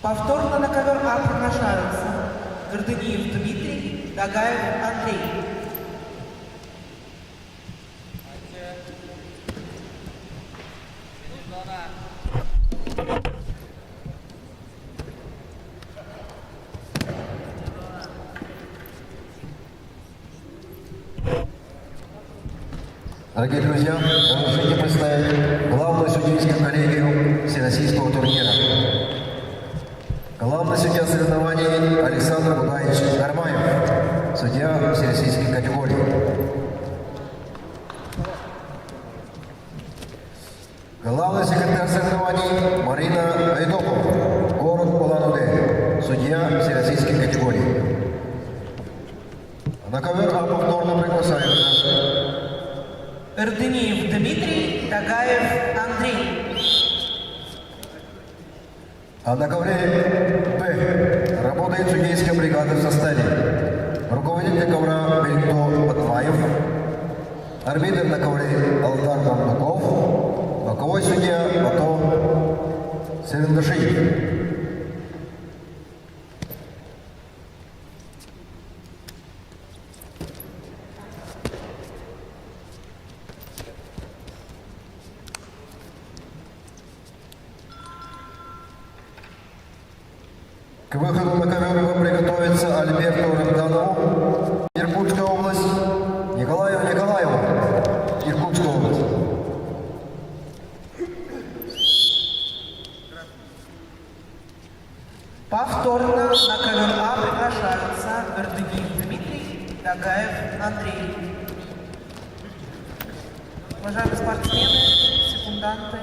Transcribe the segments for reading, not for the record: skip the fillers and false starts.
Повторно на ковер А приглашаются Гордыниев Дмитрий, Дагаев Андрей. Дорогие друзья, разрешите представить главную судейскую коллегию всероссийского турнира. Главный судья соревнований Александр Будаевич Гармаев, судья всероссийской категории. Главный секретарь соревнований Марина Айдопова, город Улан-Удэ, судья всероссийской категории. На ковер А повторно приглашаются Гордыниев Дмитрий, Дагаев Андрей. А на ковре Б работает судейская бригада в составе руководитель ковра Бельто Батмаев, арбитр на ковре Алдар Бамбуков, боковой судья Бато Севендашиев. К выходу на ковер вам приготовится Альберту Рамданову, Иркутская область, Николаеву Николаеву, Иркутская область. Повторно на ковер А приглашаются Гордыниев Дмитрий, Дагаев Андрей. Уважаемые спортсмены, секунданты.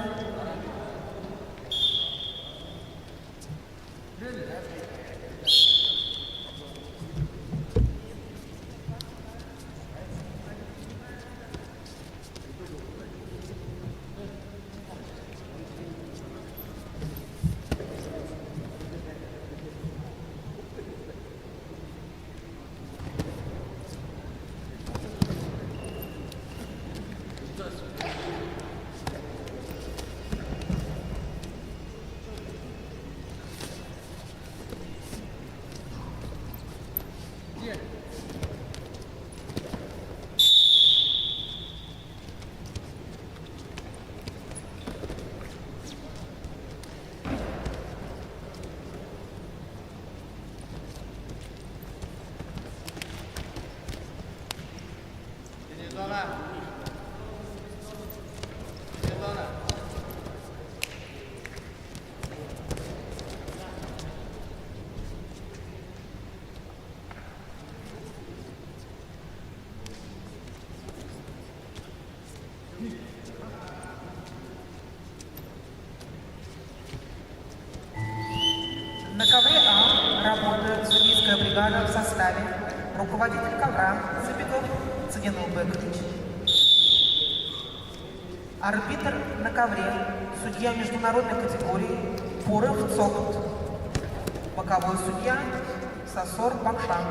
На ковре А работает судейская бригада в составе руководитель ковра Цыбиков Цыгенул Бекович, арбитр на ковре, судья международной категории Поров Цокот, боковой судья Сосор Бакшан.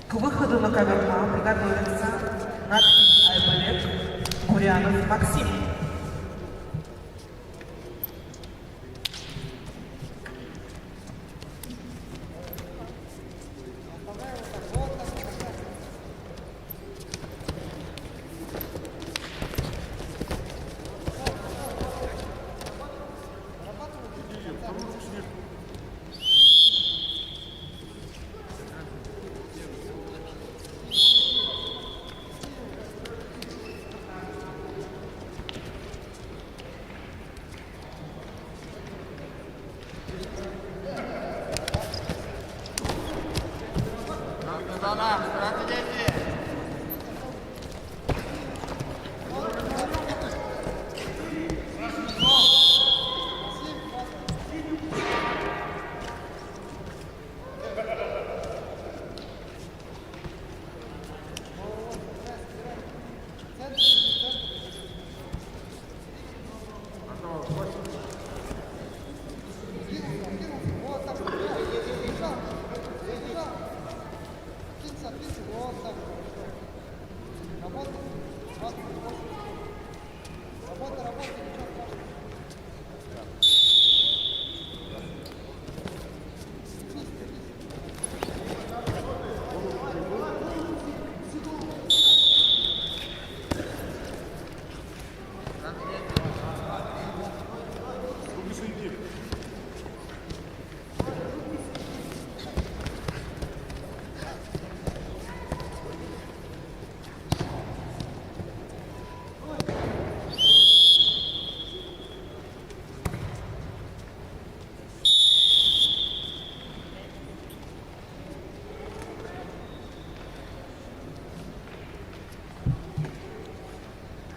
К выходу на ковер А приготовится Надпись Айболек Гурянов Максим.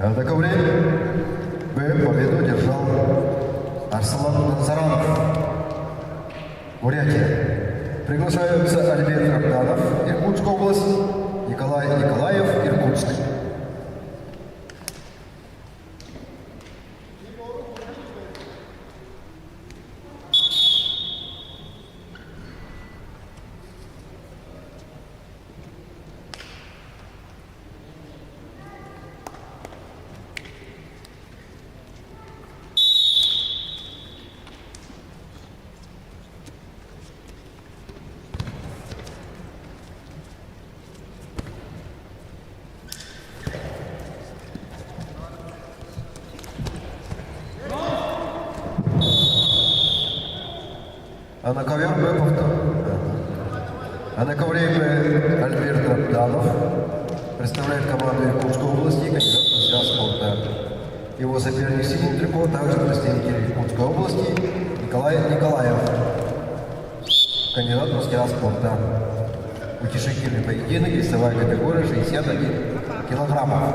На ковре Б победу держал Арслан Назаранов. Бурятия. Приглашаются Альберт Рабданов, Иркутская область, Николай Николаев, Иркутск. А на ковер Б А на ковре Б Альберт Рабданов представляет команду Иркутской области, кандидат в мастера спорта. Его соперник Симон Трико, также представитель Иркутской области Николай Николаев, кандидат в мастера спорта. Утешительный поединок, весовая категория 61 килограммов.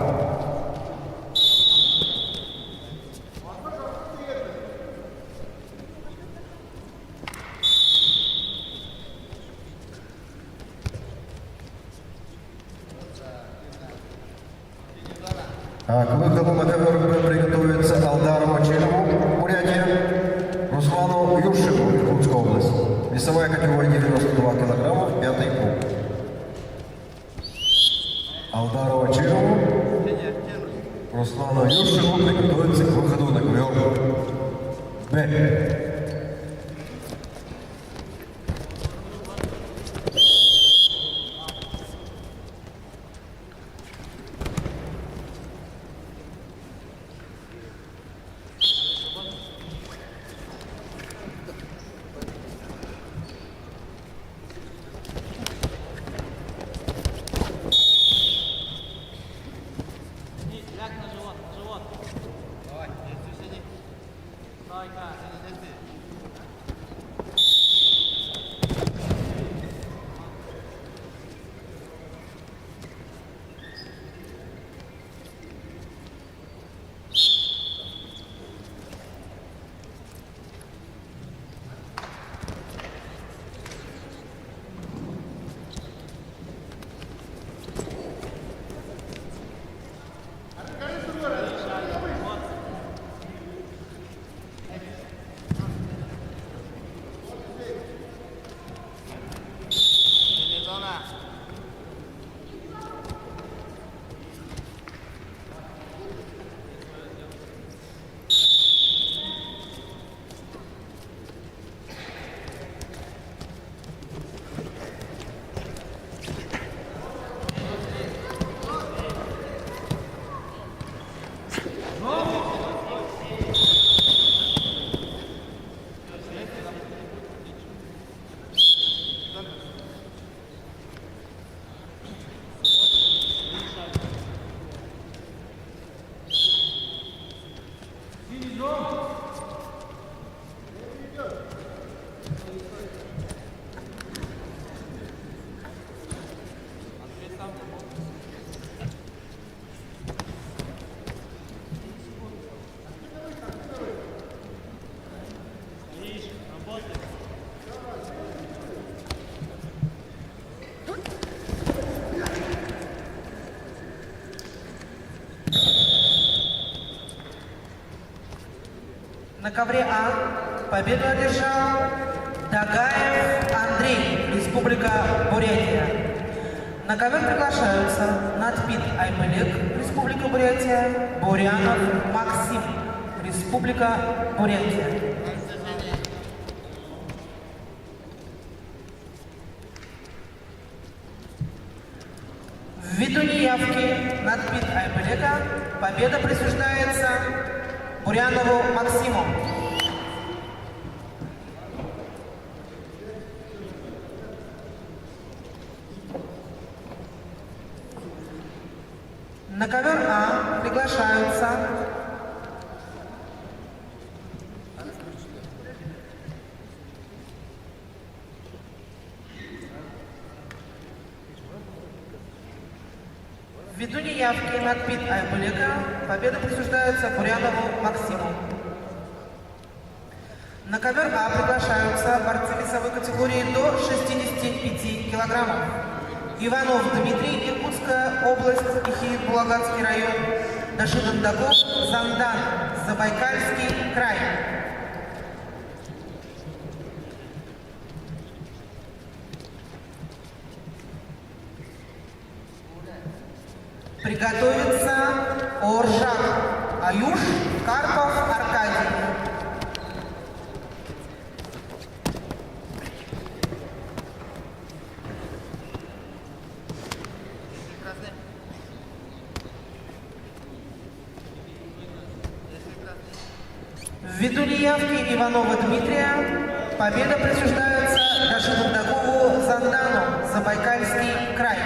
К выходу на ковер приготовится Алдару Ачилову, Бурятия, Руслану Юршину, Иркутская область. Весовая категория 92 килограмма, 5-й круг. Алдару Ачилову, Руслану Юршину приготовится к выходу на ковер Б. На ковре А победу одержал Дагаев Андрей, Республика Бурятия. На ковер приглашаются Надпит Айбылек, Республика Бурятия, Бурянов Максим, Республика Бурятия. Ввиду неявки Надпит Айбылека победа присуждается Бурянову Максиму. На ковер А приглашаются ввиду неявки Надпит Айбылека победа присуждается Бурянову Максиму. На ковер А приглашаются борцы весовой категории до 65 килограммов. Иванов Дмитрий, Иркутская область, Ихи-Булагатский район, Дашид Андаков, Зандан, Забайкальский край. Приготовиться Оржак, Аюш, Карпов, Аркадий. Ввиду неявки Иванова Дмитрия победа присуждается Дашиду Дакову Зандану, Забайкальский край.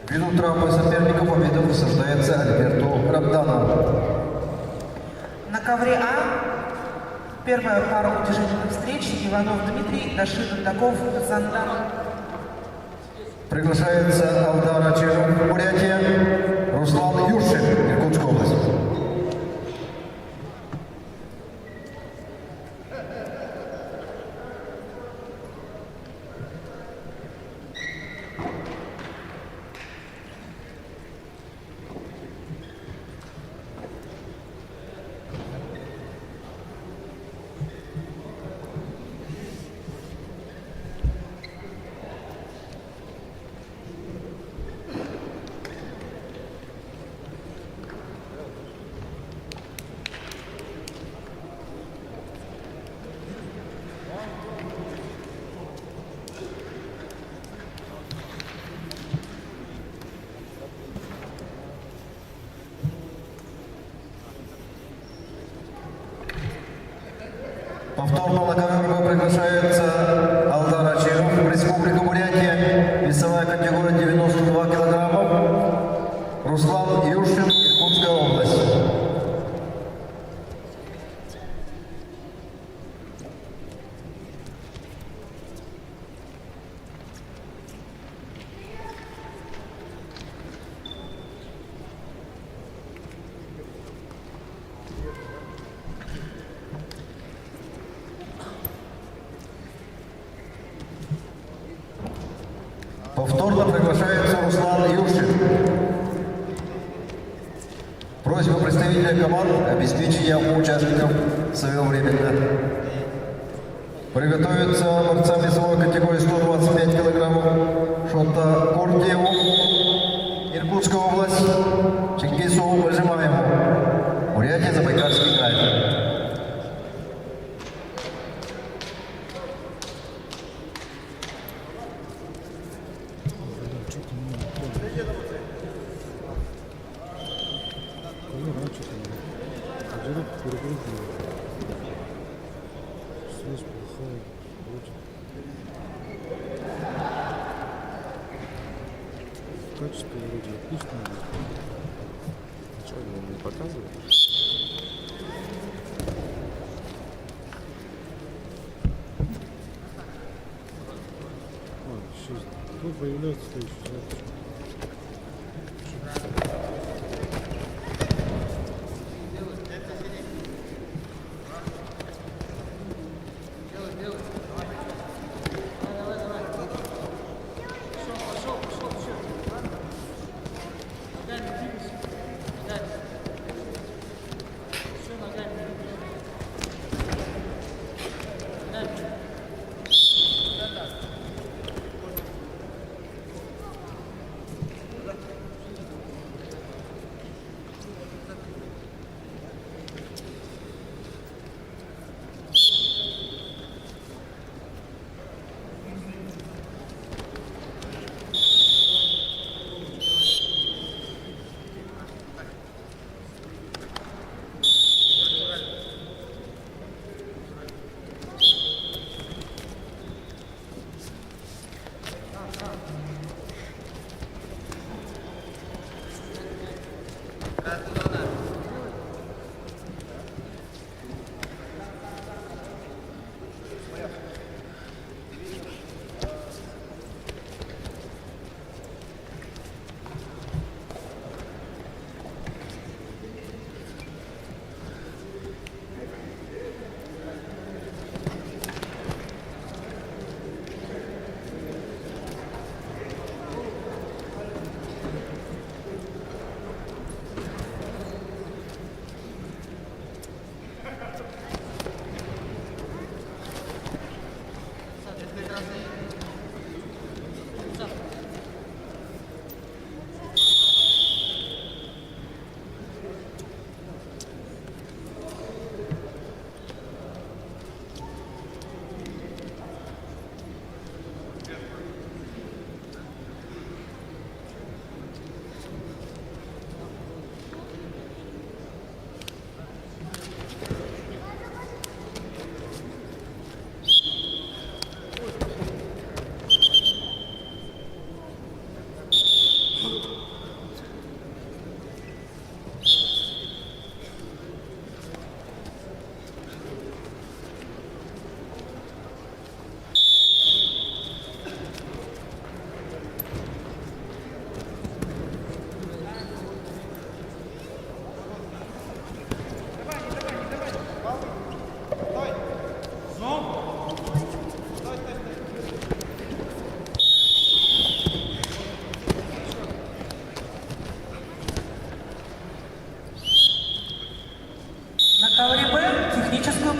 Ввиду травмы соперника победа присуждается Альберту Рабдану. На ковре А первая пара утяжелительных встреч Иванов Дмитрий, Дашид Андаков, Зандан. Приглашается Алдар Ачеров, Бурятия, Руслан Юршин, Иркутская область. Повторно на ковер приглашается Алдар Ачеров, Республика Бурятия, весовая категория 92 килограмма, Руслан Юршин, Иркутская область. Повторно приглашается Руслан Юршин. Просьба представителя команд обеспечения участников своевременно. Приготовиться борцам весовой категории 125 килограммов Шота Кордиеву, Иркутская область, Чингисову Бажимаеву, Бурятия, Забайкальский край. Вдруг перепрыгиваю. Связь плохая. Вроде. Качество вроде отличное. Ничего не показывает. Сейчас. Ну, появляется следующий запись.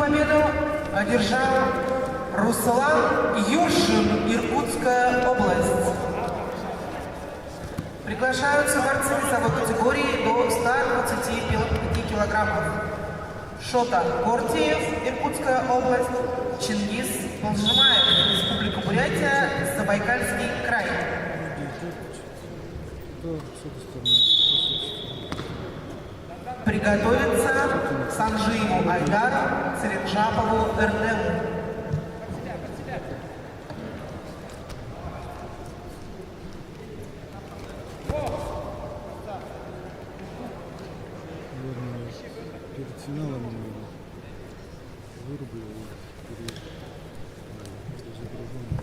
победу одержал Руслан Юршин, Иркутская область. Приглашаются борцы весовой категории до 125 килограммов. Шота Гортиев, Иркутская область, Чингис Полжимаев, Республика Бурятия, Забайкальский край. Приготовиться Санжиеву Айдару, Церенжапову Эрдему. Перед финалом вырубил перезагружен.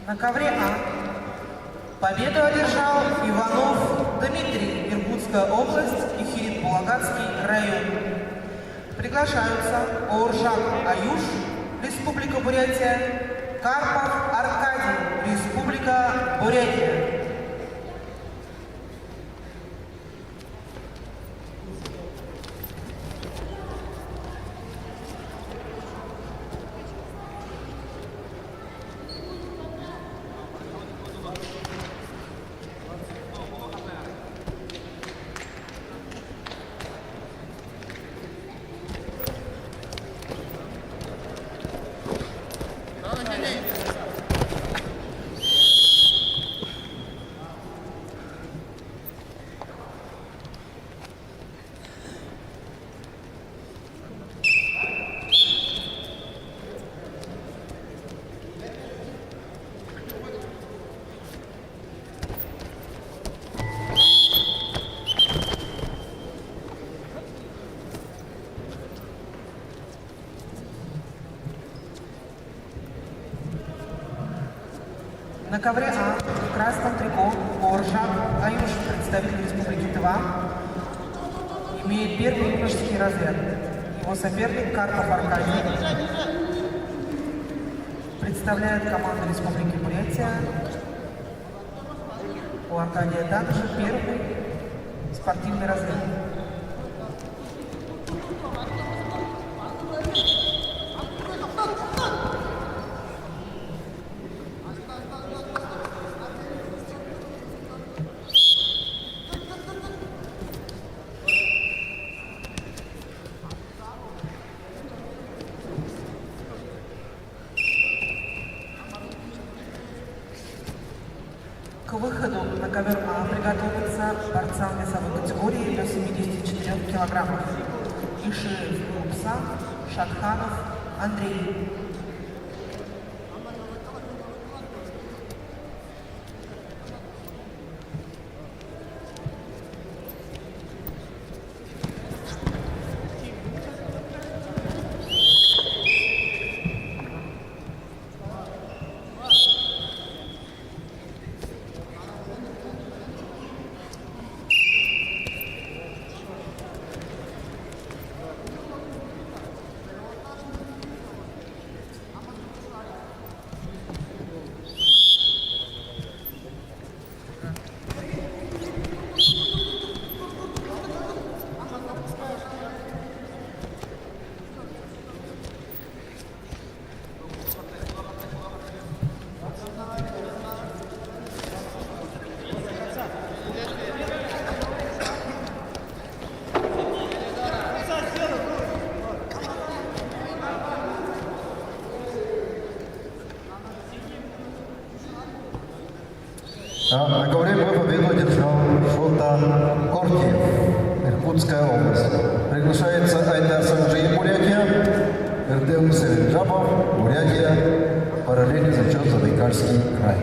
На ковре А победу одержал Иванов Дмитрий, Иркутская область и Хирит-Булагатский район. Приглашаются Оржак Аюш, Республика Бурятия, Карпов Аркадий, Республика Бурятия. На ковре А в красном трико Оржак Аюш, представитель Республики Тыва, имеет первый юношеский разряд. Его соперник Карпов Аркадий представляет команду Республики Бурятия. У Аркадия также первый спортивный разряд. К выходу на ковер А приготовятся борцам весовой категории до 74 килограммов. Ишиев Рупсан, Шатханов Андрей. На ковре Б победу одержал Шултан Кортиев, Иркутская область. Приглашается Айдар Санджи, Бурятия, Эрдем Селенджапов, Бурятия, параллельный зачет Забайкальский край.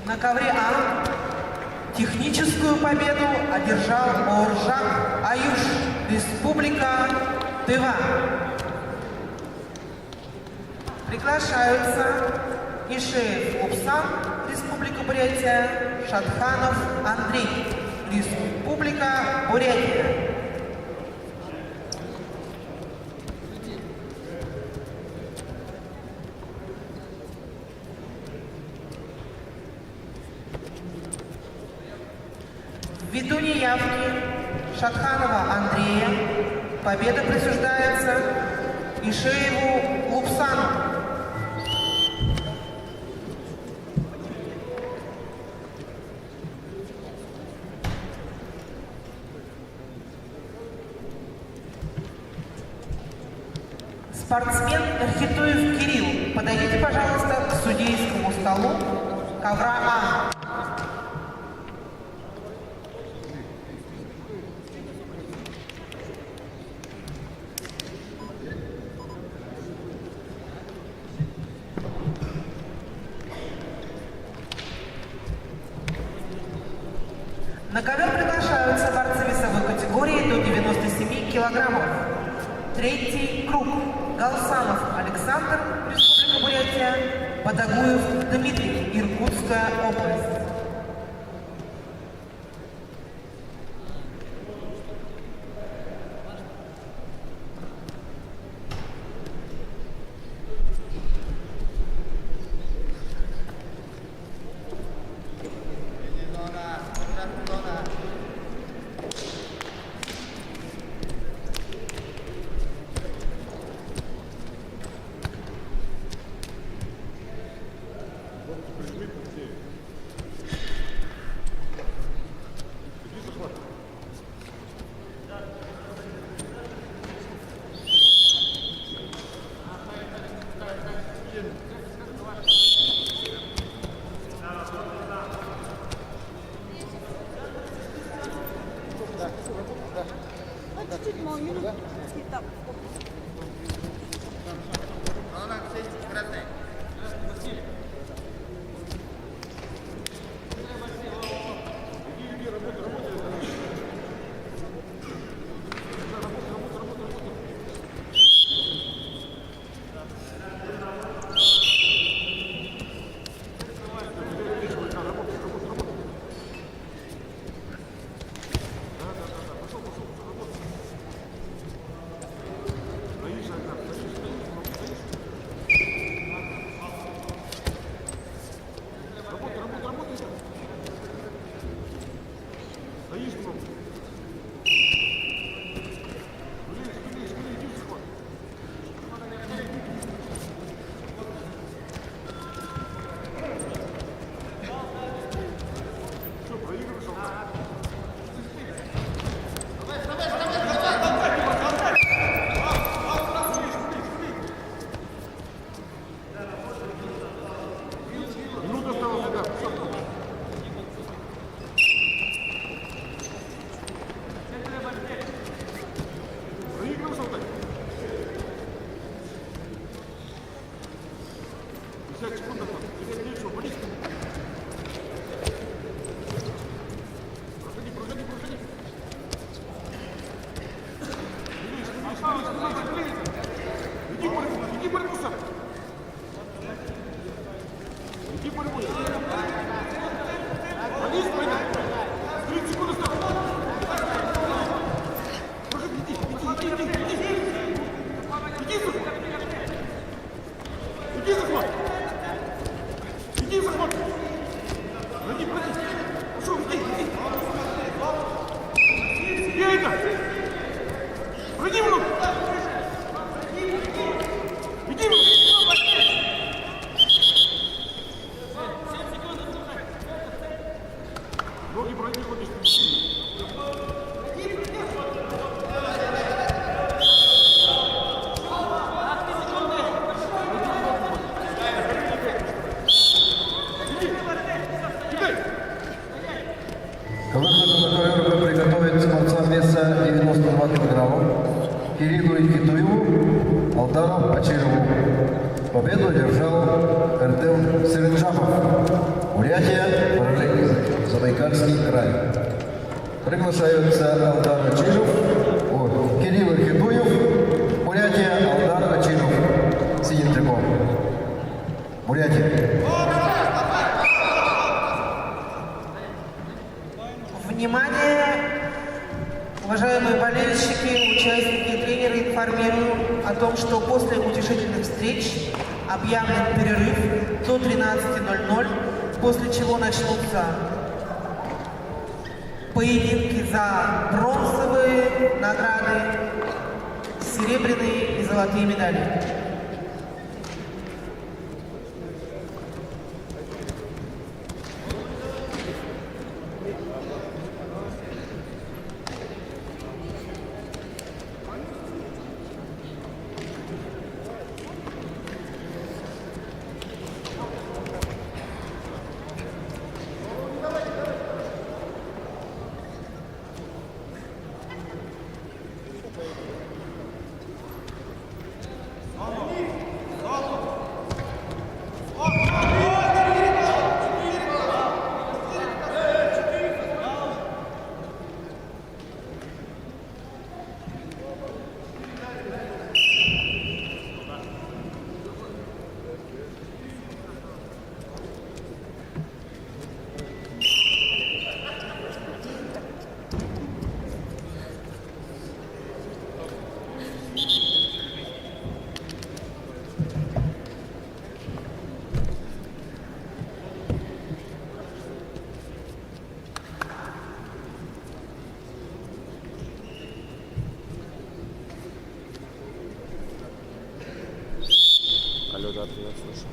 На ковре А техническую победу одержал Оржак Аюш, Республика Тыва. Приглашаются Ишеев Упсан, Республика Бурятия, Шатханов Андрей, Республика Бурятия. Ввиду неявки Шатханова Андрея победа присуждается Ишееву Лупсану. Спортсмен Эрхитуев Кирилл, подойдите, пожалуйста, к судейскому столу ковра А. На ковер приглашаются борцы весовой категории до 97 килограммов. Третий круг. Галсанов Александр, Республика Бурятия, Подогуев Дмитрий, Иркутская область. Чуть-чуть молнию. Так. К выходу на ковер приготовить спортсмен веса 92 килограмма Кириллу Икитуеву, Алдару Ачирову. Победу одержал Эрдем Серенджапов, Бурятия, Краснодарский край. Приглашаются Алдар Ачинов, Кирилл Хидуев, Бурятия, Алдар Ачинов, синим триком. Бурятия. Внимание, уважаемые болельщики, участники и тренеры, информирую о том, что после утешительных встреч объявлен перерыв до 13:00, после чего начнутся поединки за бронзовые награды, серебряные и золотые медали. Алло, да, привет, слушай.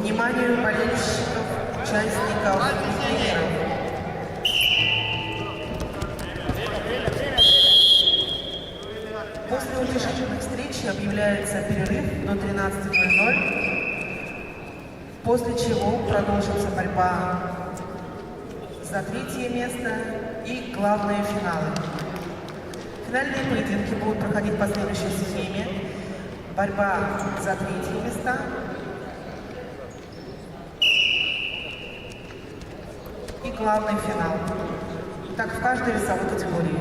Вниманию болельщиков, участников и тренеров. После утешительных встреч объявляется перерыв до 13:00, после чего продолжится борьба за третье место и главные финалы. Финальные поединки будут проходить по следующей схеме. Борьба за третье места и главный финал. Так в каждой весовой категории.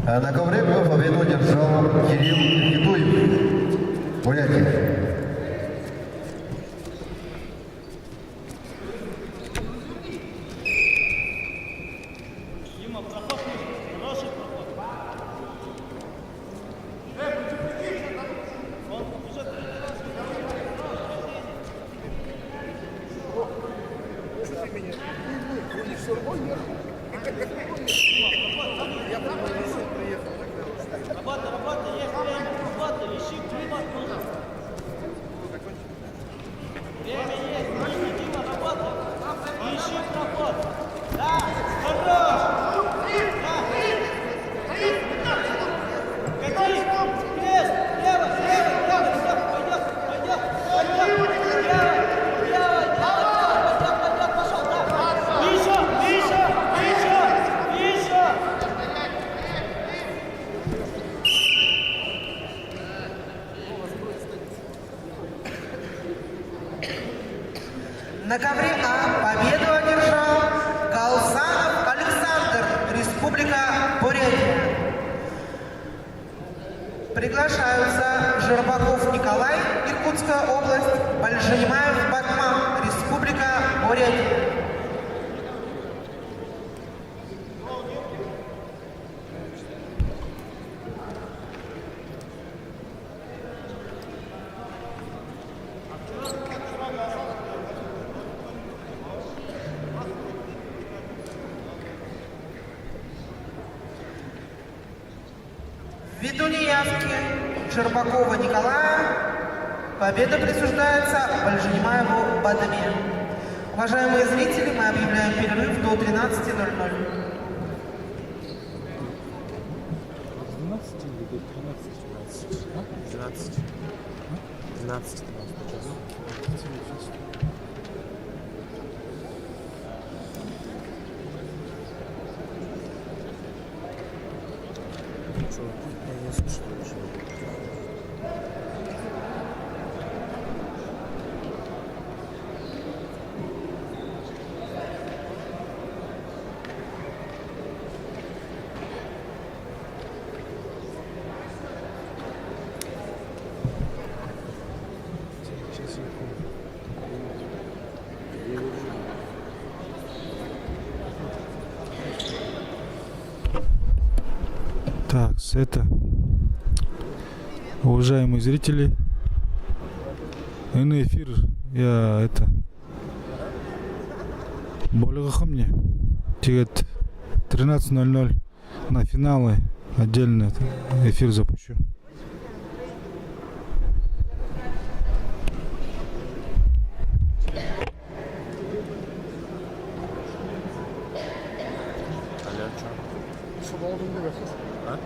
На ковре победу одержал Кирилл Никитуев, Бурятия. Работа, есть время, работа, ищи климат нужно. Время есть, Дима, работа. Ищи проход. Да, хорош. Да. Кати, крест, лево, пойдет. Лево, пошел, да. Еще. На ковре А победу одержал Галсанов Александр, Республика Бурятия. Приглашаются Жербаков Николай, Иркутская область, Большенимаев Батман, Республика Бурятия. Ввиду неявки Жербакова Николая победа присуждается Большенимаеву Бадаме. Уважаемые зрители, мы объявляем перерыв до 13:00. 12 или до 13? 12 час. Я не слышал ничего. Сейчас я помню. Так, это, уважаемые зрители, на эфир я более мне тегет 13:00 на финалы отдельно эфир запущу. А?